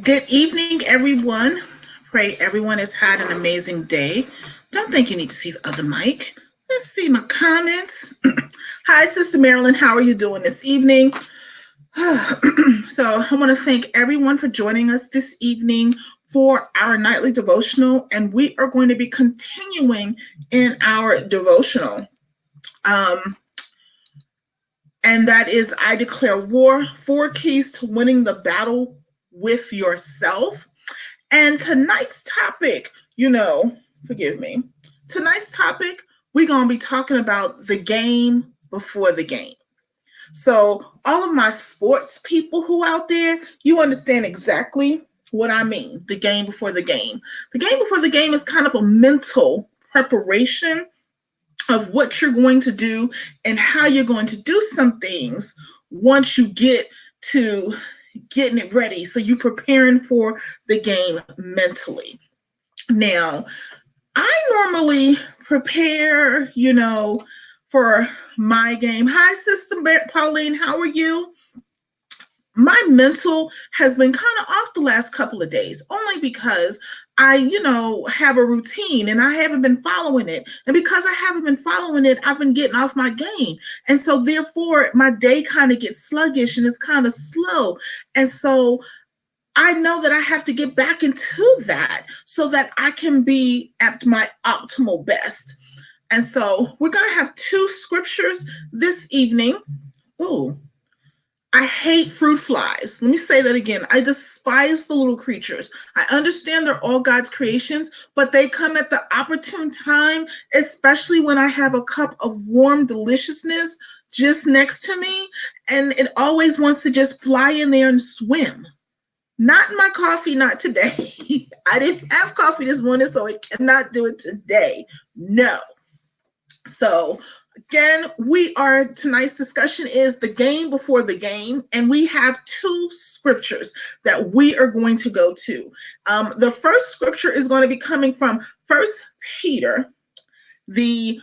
Good evening, everyone. Pray everyone has had an amazing day. Don't think you need to see the other mic. Let's see my comments. Hi, Sister Marilyn. How are you doing this evening? So I want to thank everyone for joining us this evening for our nightly devotional, and we are going to be continuing in our devotional. And that is I Declare War, 4 Keys to Winning the Battle with Yourself. And tonight's topic, forgive me, tonight's topic, we're going to be talking about the game before the game. So all of my sports people who out there, you understand exactly what I mean, the game before the game. The game before the game is kind of a mental preparation of what you're going to do and how you're going to do some things once you get to getting it ready. So you're preparing for the game mentally. Now, I normally prepare, for my game. Hi, Sister Pauline, how are you? My mental has been kind of off the last couple of days, only because I, have a routine and I haven't been following it. And because I haven't been following it, I've been getting off my game. And so therefore my day kind of gets sluggish and it's kind of slow. And so I know that I have to get back into that so that I can be at my optimal best. And so we're going to have 2 scriptures this evening. Ooh. I hate fruit flies. Let me say that again. I despise the little creatures. I understand they're all God's creations, but they come at the opportune time, especially when I have a cup of warm deliciousness just next to me, and it always wants to just fly in there and swim. Not in my coffee, not today. I didn't have coffee this morning, so it cannot do it today. No. So again, tonight's discussion is the game before the game, and we have 2 scriptures that we are going to go to. The first scripture is going to be coming from 1 Peter, the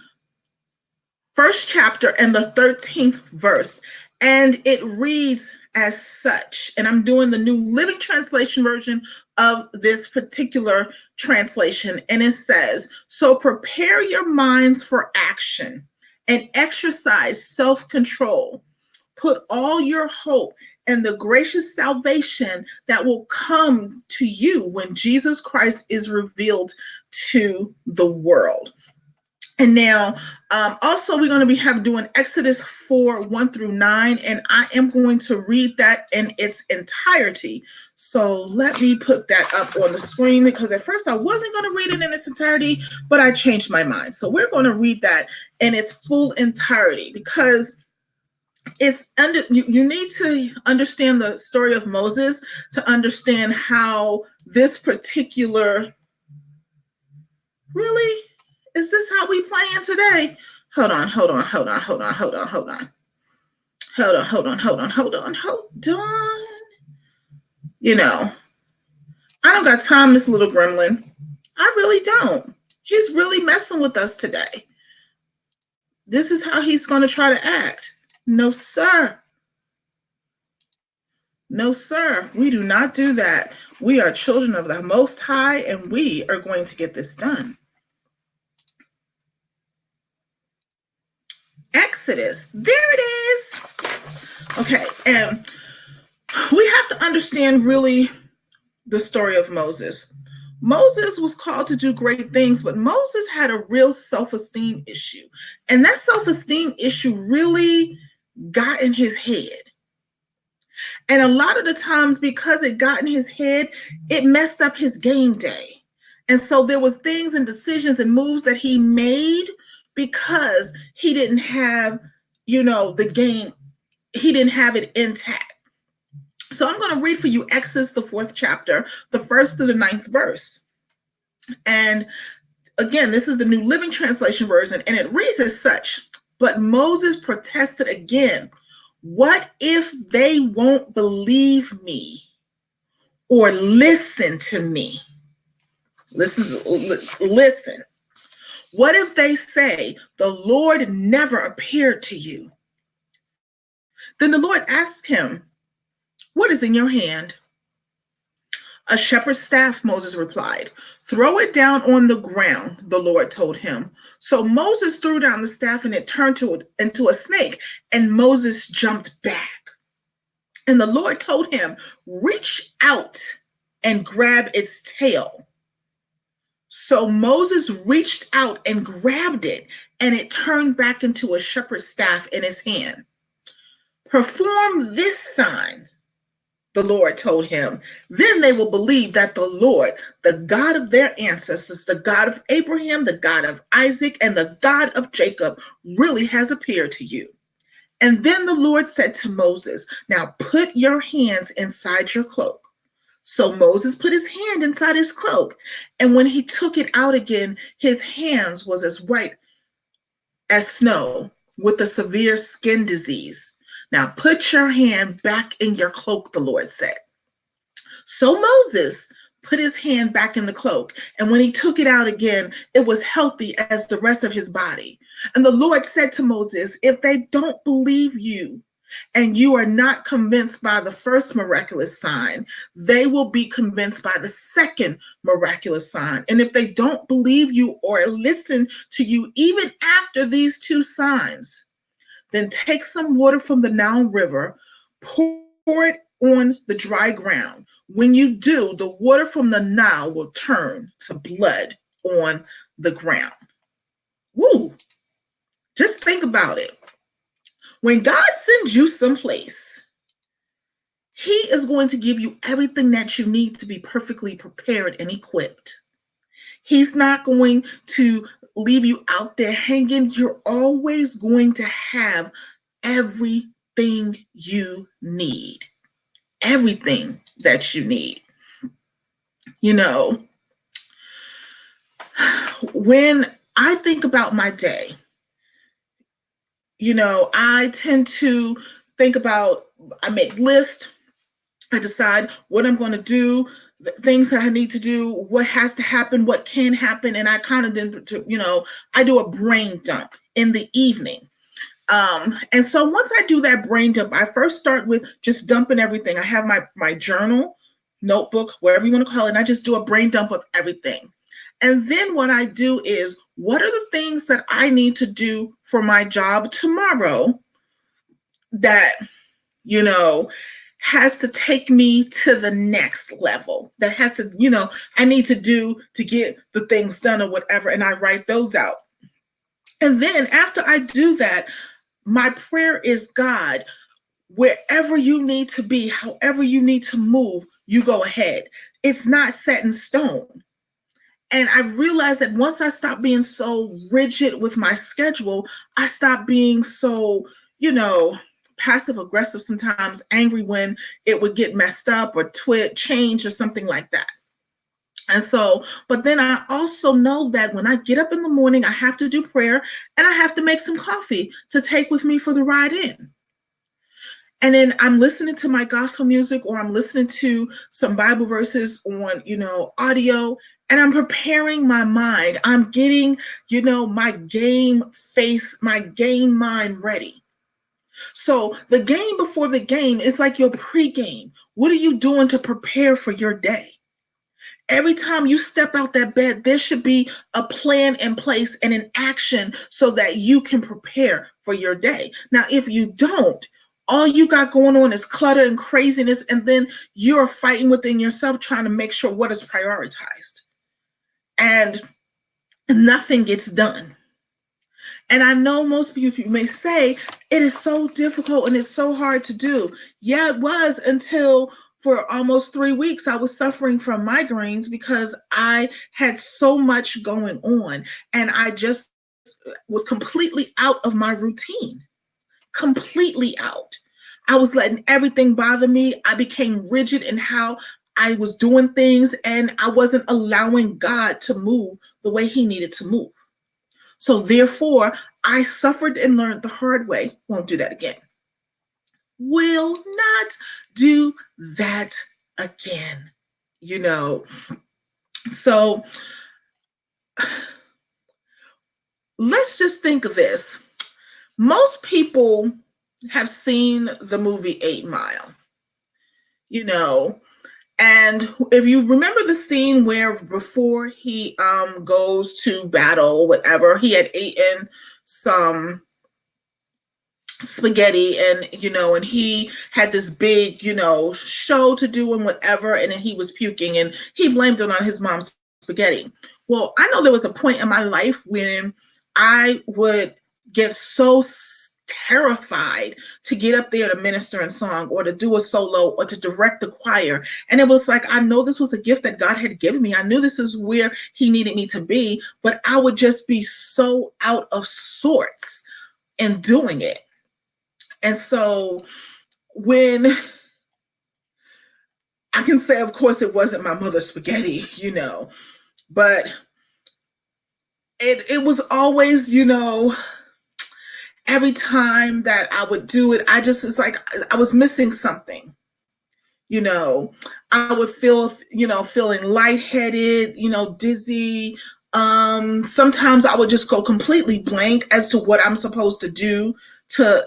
1st chapter and the 13th verse, and it reads as such, and I'm doing the New Living Translation version of this particular translation, and it says, "So prepare your minds for action and exercise self-control. Put all your hope in the gracious salvation that will come to you when Jesus Christ is revealed to the world." And now, also, we're going to be doing Exodus 4, 1 through 9, and I am going to read that in its entirety. So let me put that up on the screen, because at first I wasn't going to read it in its entirety, but I changed my mind. So we're going to read that in its full entirety, because you need to understand the story of Moses to understand how this particular, really? Is this how we playing today? Hold on. I don't got time, this little gremlin. I really don't. He's really messing with us today. This is how he's going to try to act. No, sir. No, sir. We do not do that. We are children of the Most High, and we are going to get this done. Exodus. There it is. Yes. Okay. And we have to understand really the story of Moses. Moses was called to do great things, but Moses had a real self-esteem issue. And that self-esteem issue really got in his head. And a lot of the times, because it got in his head, it messed up his game day. And so there was things and decisions and moves that he made because he didn't have, the game, he didn't have it intact. So I'm going to read for you Exodus, the 4th chapter, the 1st to the 9th verse. And again, this is the New Living Translation version, and it reads as such: "But Moses protested again, 'What if they won't believe me or listen to me?'" Listen. "What if they say, 'The Lord never appeared to you?'" Then the Lord asked him, "What is in your hand?" "A shepherd's staff," Moses replied. "Throw it down on the ground," the Lord told him. So Moses threw down the staff and it turned into a snake, and Moses jumped back. And the Lord told him, "Reach out and grab its tail." So Moses reached out and grabbed it, and it turned back into a shepherd's staff in his hand. "Perform this sign," the Lord told him. "Then they will believe that the Lord, the God of their ancestors, the God of Abraham, the God of Isaac, and the God of Jacob, really has appeared to you." And then the Lord said to Moses, "Now put your hands inside your cloak." So Moses put his hand inside his cloak, and when he took it out again, his hands was as white as snow with a severe skin disease. "Now put your hand back in your cloak," the Lord said. So Moses put his hand back in the cloak, and when he took it out again, it was healthy as the rest of his body. And the Lord said to Moses, "If they don't believe you, and you are not convinced by the first miraculous sign, they will be convinced by the second miraculous sign. And if they don't believe you or listen to you even after these two signs, then take some water from the Nile River, pour it on the dry ground. When you do, the water from the Nile will turn to blood on the ground." Woo! Just think about it. When God sends you someplace, He is going to give you everything that you need to be perfectly prepared and equipped. He's not going to leave you out there hanging. You're always going to have everything you need. Everything that you need. You know, when I think about my day, I tend to think about, I make lists, I decide what I'm going to do, the things that I need to do, what has to happen, what can happen, and I kind of then, I do a brain dump in the evening. And so once I do that brain dump, I first start with just dumping everything. I have my journal, notebook, wherever you want to call it, and I just do a brain dump of everything. And then what I do is, what are the things that I need to do for my job tomorrow that, has to take me to the next level, that has to, I need to do to get the things done or whatever, and I write those out. And then after I do that, my prayer is, God, wherever you need to be, however you need to move, you go ahead. It's not set in stone. And I realized that once I stopped being so rigid with my schedule, I stopped being so, passive aggressive, sometimes angry when it would get messed up or change or something like that. And so, but then I also know that when I get up in the morning, I have to do prayer and I have to make some coffee to take with me for the ride in. And then I'm listening to my gospel music, or I'm listening to some Bible verses on, audio, and I'm preparing my mind. I'm getting, my game mind ready. So the game before the game is like your pregame. What are you doing to prepare for your day? Every time you step out that bed, there should be a plan in place and an action so that you can prepare for your day. Now, if you don't, all you got going on is clutter and craziness, and then you're fighting within yourself trying to make sure what is prioritized. And nothing gets done. And I know most people may say it is so difficult and it's so hard to do. Yeah, it was, until for almost 3 weeks, I was suffering from migraines because I had so much going on and I just was completely out of my routine, completely out. I was letting everything bother me. I became rigid in how I was doing things, and I wasn't allowing God to move the way He needed to move. So therefore, I suffered and learned the hard way. Won't do that again. Will not do that again. So let's just think of this. Most people have seen the movie 8 Mile. And if you remember the scene where before he goes to battle or whatever, he had eaten some spaghetti, and and he had this big show to do and whatever, and then he was puking and he blamed it on his mom's spaghetti. Well, I know there was a point in my life when I would get so terrified to get up there to minister in song or to do a solo or to direct the choir. And it was like, I know this was a gift that God had given me. I knew this is where he needed me to be, but I would just be so out of sorts in doing it. And so when I can say, of course, it wasn't my mother's spaghetti, but it was always, every time that I would do it, it's like I was missing something. I would feel, feeling lightheaded, dizzy. Sometimes I would just go completely blank as to what I'm supposed to do to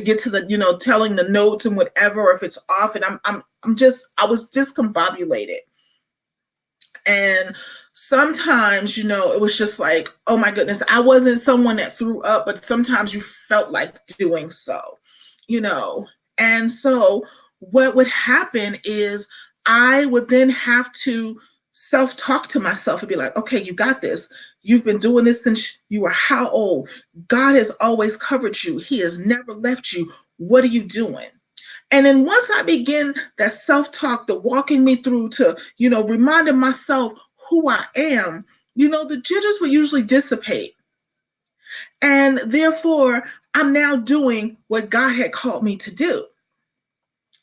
get to the, telling the notes and whatever, if it's off, and I was discombobulated. And sometimes, it was just like, oh my goodness, I wasn't someone that threw up, but sometimes you felt like doing so, and so what would happen is I would then have to self-talk to myself and be like, okay, you got this. You've been doing this since you were how old? God has always covered you. He has never left you. What are you doing? And then once I begin that self-talk, the walking me through to, reminding myself who I am, the jitters will usually dissipate. And therefore, I'm now doing what God had called me to do.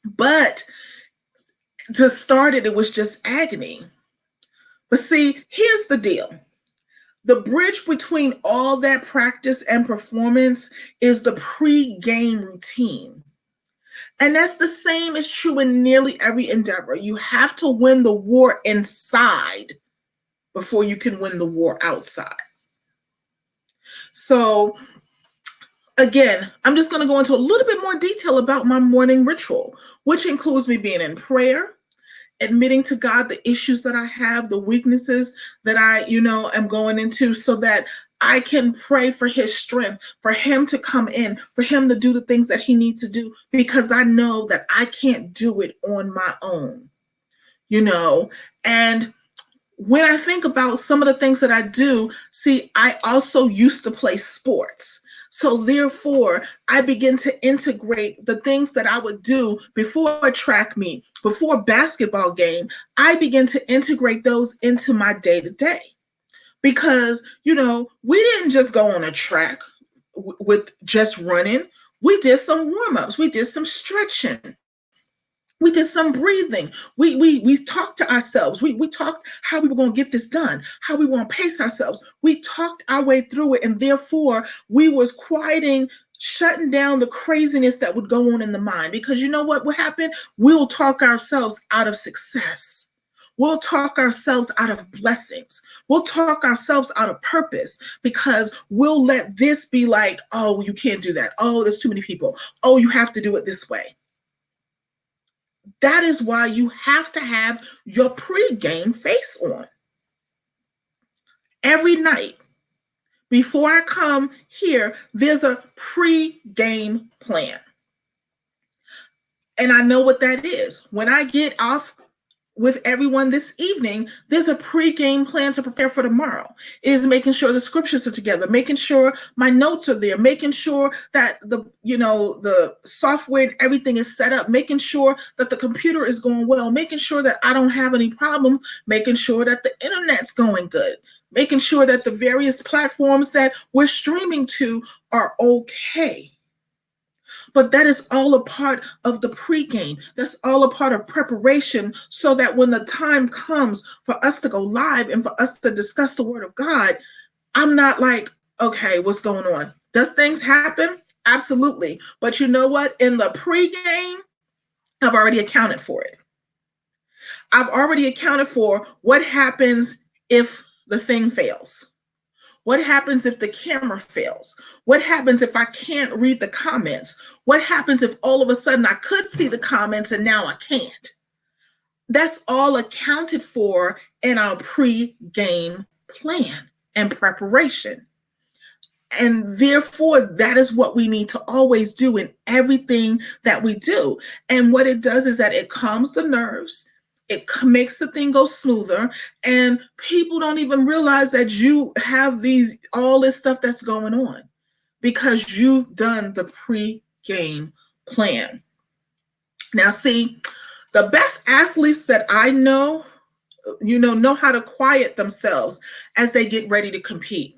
But to start it, it was just agony. But see, here's the deal. The bridge between all that practice and performance is the pre-game routine. And that's the same is true in nearly every endeavor. You have to win the war inside before you can win the war outside. So again, I'm just going to go into a little bit more detail about my morning ritual, which includes me being in prayer, admitting to God the issues that I have, the weaknesses that I, am going into, so that I can pray for his strength, for him to come in, for him to do the things that he needs to do, because I know that I can't do it on my own, and when I think about some of the things that I do, see, I also used to play sports. So therefore, I begin to integrate the things that I would do before a track meet, before a basketball game. I begin to integrate those into my day-to-day. Because, we didn't just go on a track with just running. We did some warm-ups. We did some stretching. We did some breathing. We talked to ourselves. We talked how we were going to get this done, how we want to pace ourselves. We talked our way through it, and therefore we was quieting, shutting down the craziness that would go on in the mind. Because you know what will happen? We'll talk ourselves out of success. We'll talk ourselves out of blessings. We'll talk ourselves out of purpose, because we'll let this be like, oh, you can't do that. Oh, there's too many people. Oh, you have to do it this way. That is why you have to have your pre-game face on. Every night before I come here, there's a pre-game plan. And I know what that is. When I get off with everyone this evening, there's a pre-game plan to prepare for tomorrow. It is making sure the scriptures are together, making sure my notes are there, making sure that the software and everything is set up, making sure that the computer is going well, making sure that I don't have any problem, making sure that the internet's going good, making sure that the various platforms that we're streaming to are okay. But that is all a part of the pregame. That's all a part of preparation, so that when the time comes for us to go live and for us to discuss the word of God, I'm not like, okay, what's going on? Does things happen? Absolutely. But you know what? In the pregame, I've already accounted for it. I've already accounted for what happens if the thing fails. What happens if the camera fails? What happens if I can't read the comments? What happens if all of a sudden I could see the comments and now I can't? That's all accounted for in our pre-game plan and preparation. And therefore, that is what we need to always do in everything that we do. And what it does is that it calms the nerves, it makes the thing go smoother, and people don't even realize that you have all this stuff that's going on because you've done the pre-game plan. Now, see, the best athletes that I know, know how to quiet themselves as they get ready to compete.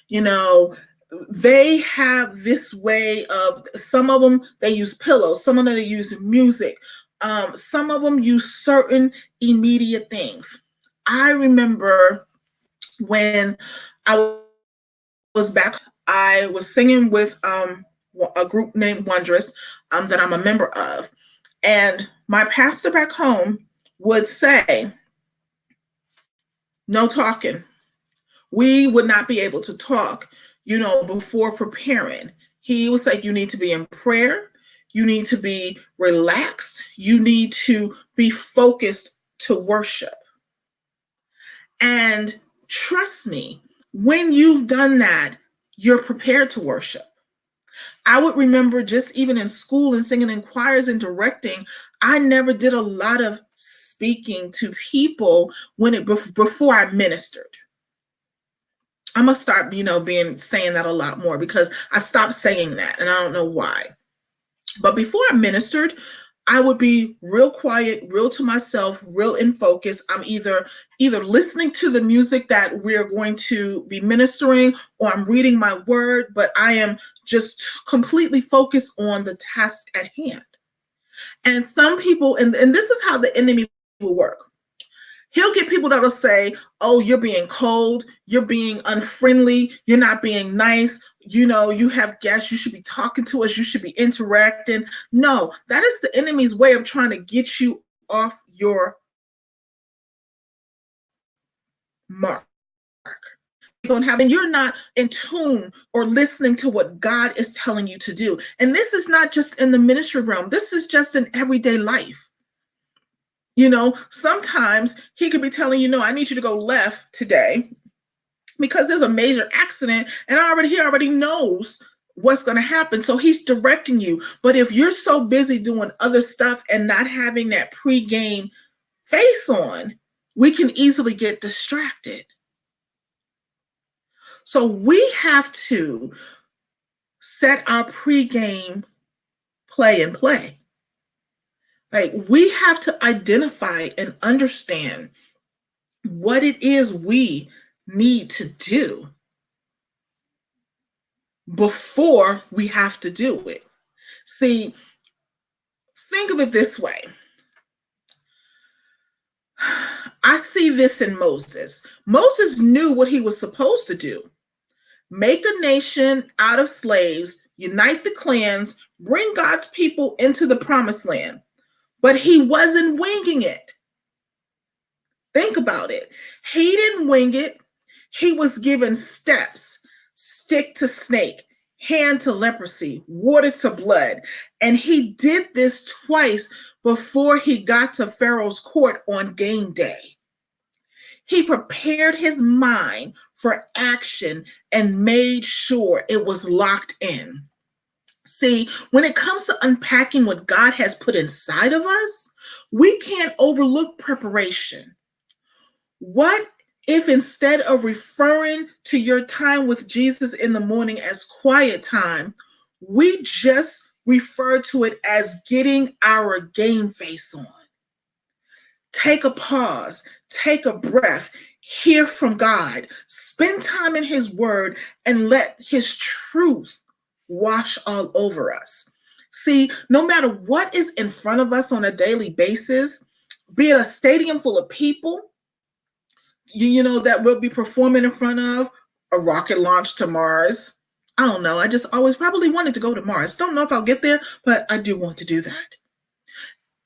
They have this way of, some of them, they use pillows, some of them, they use music. Some of them use certain immediate things. I remember when I was back, I was singing with a group named Wondrous that I'm a member of. And my pastor back home would say, no talking. We would not be able to talk, before preparing. He was like, you need to be in prayer. You need to be relaxed. You need to be focused to worship. And trust me, when you've done that, you're prepared to worship. I would remember just even in school and singing in choirs and directing, I never did a lot of speaking to people before I ministered. I'm gonna start, saying that a lot more because I stopped saying that and I don't know why. But before I ministered, I would be real quiet, real to myself, real in focus. I'm either listening to the music that we're going to be ministering, or I'm reading my word, but I am just completely focused on the task at hand. And some people, and this is how the enemy will work. He'll get people that will say, oh, you're being cold, you're being unfriendly, you're not being nice, you have guests, you should be talking to us, you should be interacting. No, that is the enemy's way of trying to get you off your mark. And you're not in tune or listening to what God is telling you to do. And this is not just in the ministry realm, this is just in everyday life. Sometimes he could be telling you, no, I need you to go left today because there's a major accident and he already knows what's going to happen. So he's directing you. But if you're so busy doing other stuff and not having that pre-game face on, we can easily get distracted. So we have to set our pre-game play. Like, we have to identify and understand what it is we need to do before we have to do it. See, think of it this way. I see this in Moses. Moses knew what he was supposed to do. Make a nation out of slaves, unite the clans, bring God's people into the promised land. But he wasn't winging it. Think about it. He didn't wing it. He was given steps: stick to snake, hand to leprosy, water to blood. And he did this twice before he got to Pharaoh's court on game day. He prepared his mind for action and made sure it was locked in. See, when it comes to unpacking what God has put inside of us, we can't overlook preparation. What if instead of referring to your time with Jesus in the morning as quiet time, we just refer to it as getting our game face on? Take a pause, take a breath, hear from God, spend time in his word, and let his truth wash all over us. See, no matter what is in front of us on a daily basis, be it a stadium full of people, that we'll be performing in front of, a rocket launch to Mars. I don't know. I just always probably wanted to go to Mars. Don't know if I'll get there, but I do want to do that.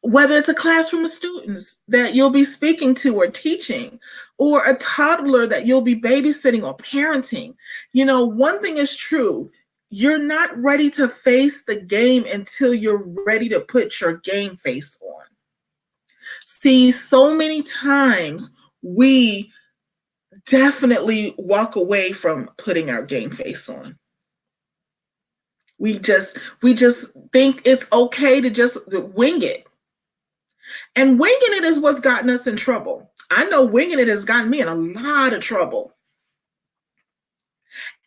Whether it's a classroom of students that you'll be speaking to or teaching, or a toddler that you'll be babysitting or parenting, one thing is true. You're not ready to face the game until you're ready to put your game face on. See, so many times we definitely walk away from putting our game face on. We just think it's okay to just wing it. And winging it is what's gotten us in trouble. I know winging it has gotten me in a lot of trouble.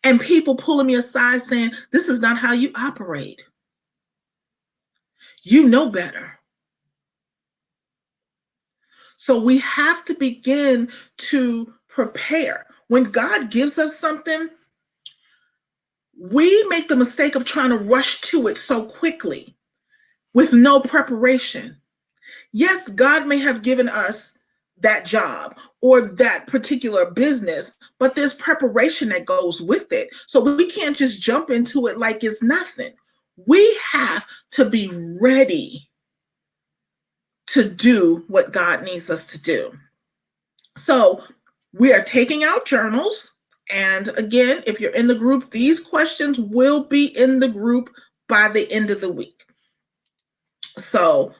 And people pulling me aside saying, this is not how you operate. You know better. So we have to begin to prepare. When God gives us something, we make the mistake of trying to rush to it so quickly with no preparation. Yes, God may have given us that job or that particular business, but there's preparation that goes with it. So we can't just jump into it like it's nothing. We have to be ready to do what God needs us to do. So we are taking out journals. And again, if you're in the group, these questions will be in the group by the end of the week. So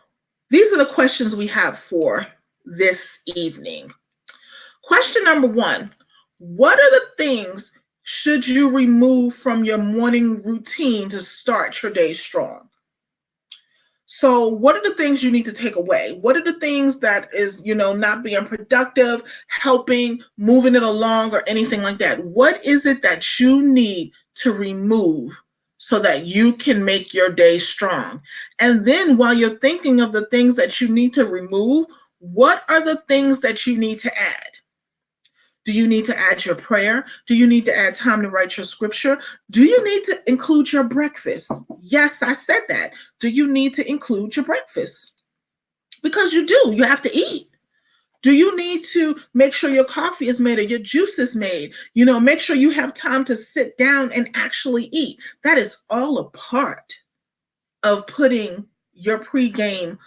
these are the questions we have for this evening. Question number 1, what are the things should you remove from your morning routine to start your day strong? So what are the things you need to take away? What are the things that is, not being productive, helping, moving it along, or anything like that? What is it that you need to remove so that you can make your day strong? And then while you're thinking of the things that you need to remove, what are the things that you need to add? Do you need to add your prayer? Do you need to add time to write your scripture? Do you need to include your breakfast? Yes, I said that. Do you need to include your breakfast? Because you do. You have to eat. Do you need to make sure your coffee is made or your juice is made? Make sure you have time to sit down and actually eat. That is all a part of putting your pregame,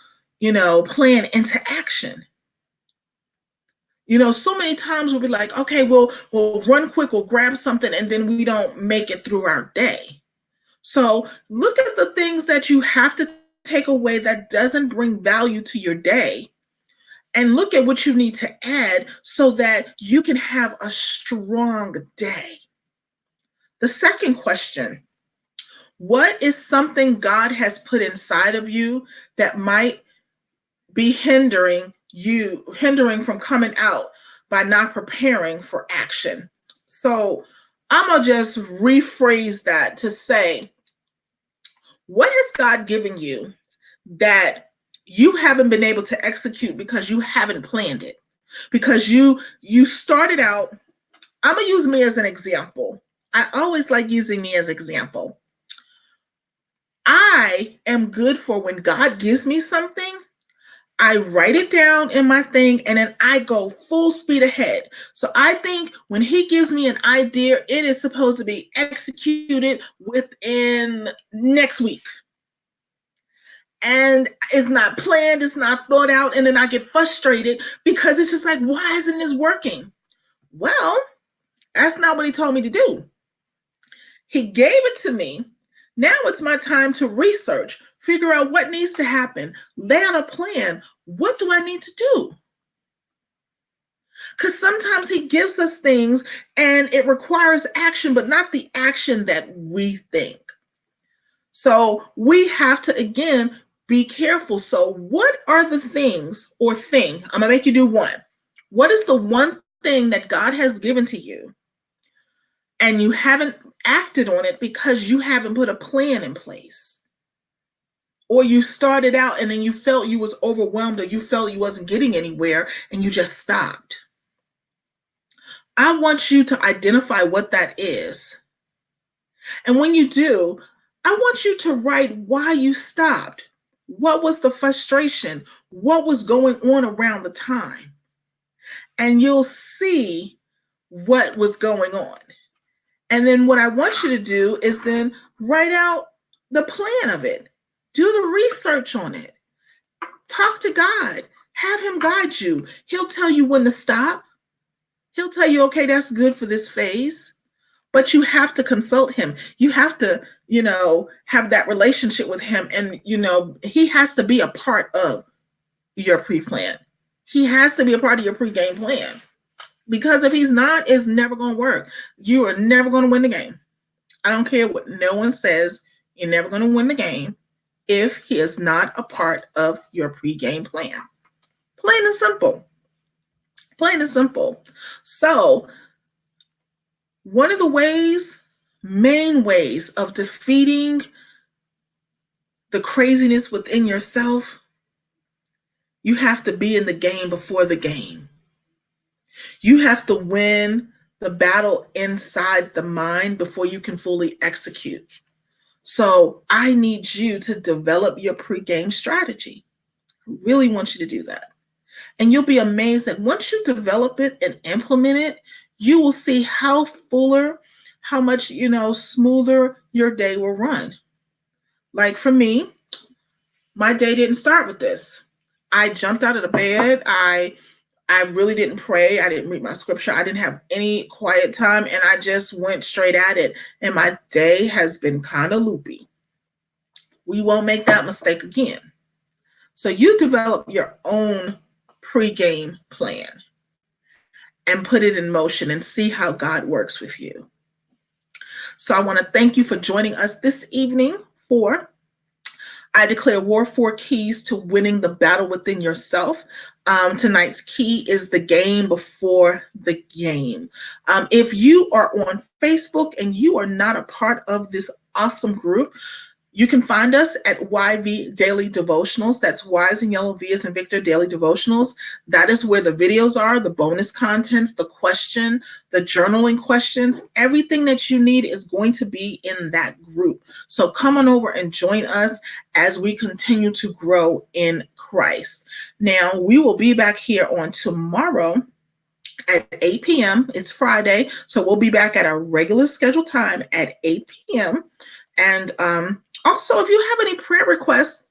plan into action. So many times we'll be like, okay, we'll run quick, we'll grab something, and then we don't make it through our day. So look at the things that you have to take away that doesn't bring value to your day, and look at what you need to add so that you can have a strong day. The second question, what is something God has put inside of you that might be hindering from coming out by not preparing for action? So I'm going to just rephrase that to say, what has God given you that you haven't been able to execute because you haven't planned it? Because you started out, I'm going to use me as an example. I always like using me as an example. I am good for when God gives me something, I write it down in my thing, and then I go full speed ahead. So I think when he gives me an idea, it is supposed to be executed within next week. And it's not planned, it's not thought out, and then I get frustrated because it's just like, why isn't this working? Well, that's not what he told me to do. He gave it to me. Now it's my time to research, figure out what needs to happen, lay out a plan. What do I need to do? Because sometimes he gives us things and it requires action, but not the action that we think. So we have to, again, be careful. So what are the things I'm going to make you do one. What is the one thing that God has given to you and you haven't acted on it because you haven't put a plan in place? Or you started out and then you felt you was overwhelmed, or you felt you wasn't getting anywhere and you just stopped. I want you to identify what that is. And when you do, I want you to write why you stopped. What was the frustration? What was going on around the time? And you'll see what was going on. And then what I want you to do is then write out the plan of it. Do the research on it. Talk to God. Have him guide you. He'll tell you when to stop. He'll tell you, okay, that's good for this phase. But you have to consult him. You have to, have that relationship with him. And, he has to be a part of your pre-plan. He has to be a part of your pregame plan, because if he's not, it's never going to work. You are never going to win the game. I don't care what no one says. You're never going to win the game if he is not a part of your pregame plan. Plain and simple. Plain and simple. So, one of the main ways of defeating the craziness within yourself, you have to be in the game before the game. You have to win the battle inside the mind before you can fully execute. So I need you to develop your pregame strategy. I really want you to do that. And you'll be amazed that once you develop it and implement it, you will see how fuller, how much, smoother your day will run. Like for me, my day didn't start with this. I jumped out of the bed. I really didn't pray. I didn't read my scripture. I didn't have any quiet time, and I just went straight at it. And my day has been kind of loopy. We won't make that mistake again. So you develop your own pregame plan and put it in motion and see how God works with you. So I want to thank you for joining us this evening for I Declare War, 4 Keys to Winning the Battle Within Yourself. Tonight's key is the game before the game. If you are on Facebook and you are not a part of this awesome group, you can find us at YV Daily Devotionals. That's Y's and Yellow V as in Victor Daily Devotionals. That is where the videos are, the bonus contents, the question, the journaling questions. Everything that you need is going to be in that group. So come on over and join us as we continue to grow in Christ. Now, we will be back here on tomorrow at 8 p.m. It's Friday, so we'll be back at our regular scheduled time at 8 p.m. And also, if you have any prayer requests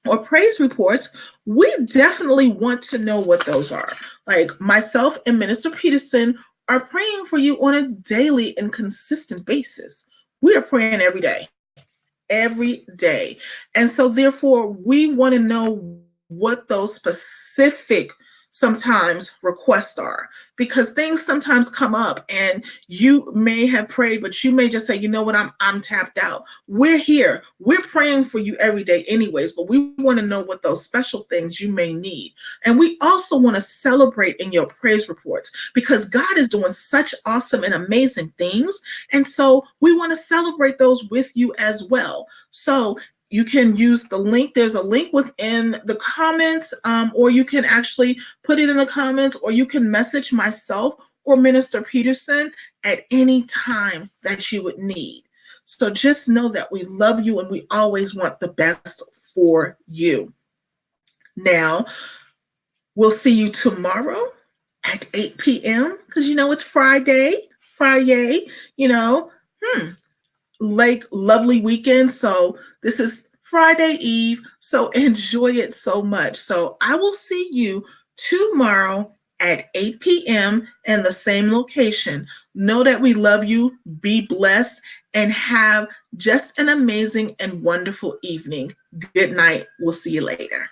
or praise reports, we definitely want to know what those are. Like myself and Minister Peterson are praying for you on a daily and consistent basis. We are praying every day. And so therefore, we want to know what those specific sometimes requests are, because things sometimes come up and you may have prayed, but you may just say, you know what, I'm tapped out. We're here. We're praying for you every day anyways, but we want to know what those special things you may need. And we also want to celebrate in your praise reports, because God is doing such awesome and amazing things. And so we want to celebrate those with you as well. So you can use the link. There's a link within the comments, or you can actually put it in the comments, or you can message myself or Minister Peterson at any time that you would need. So just know that we love you and we always want the best for you. Now, we'll see you tomorrow at 8 p.m. because it's Friday, like lovely weekend. So this is Friday Eve. So enjoy it so much. So I will see you tomorrow at 8 p.m. in the same location. Know that we love you. Be blessed and have just an amazing and wonderful evening. Good night. We'll see you later.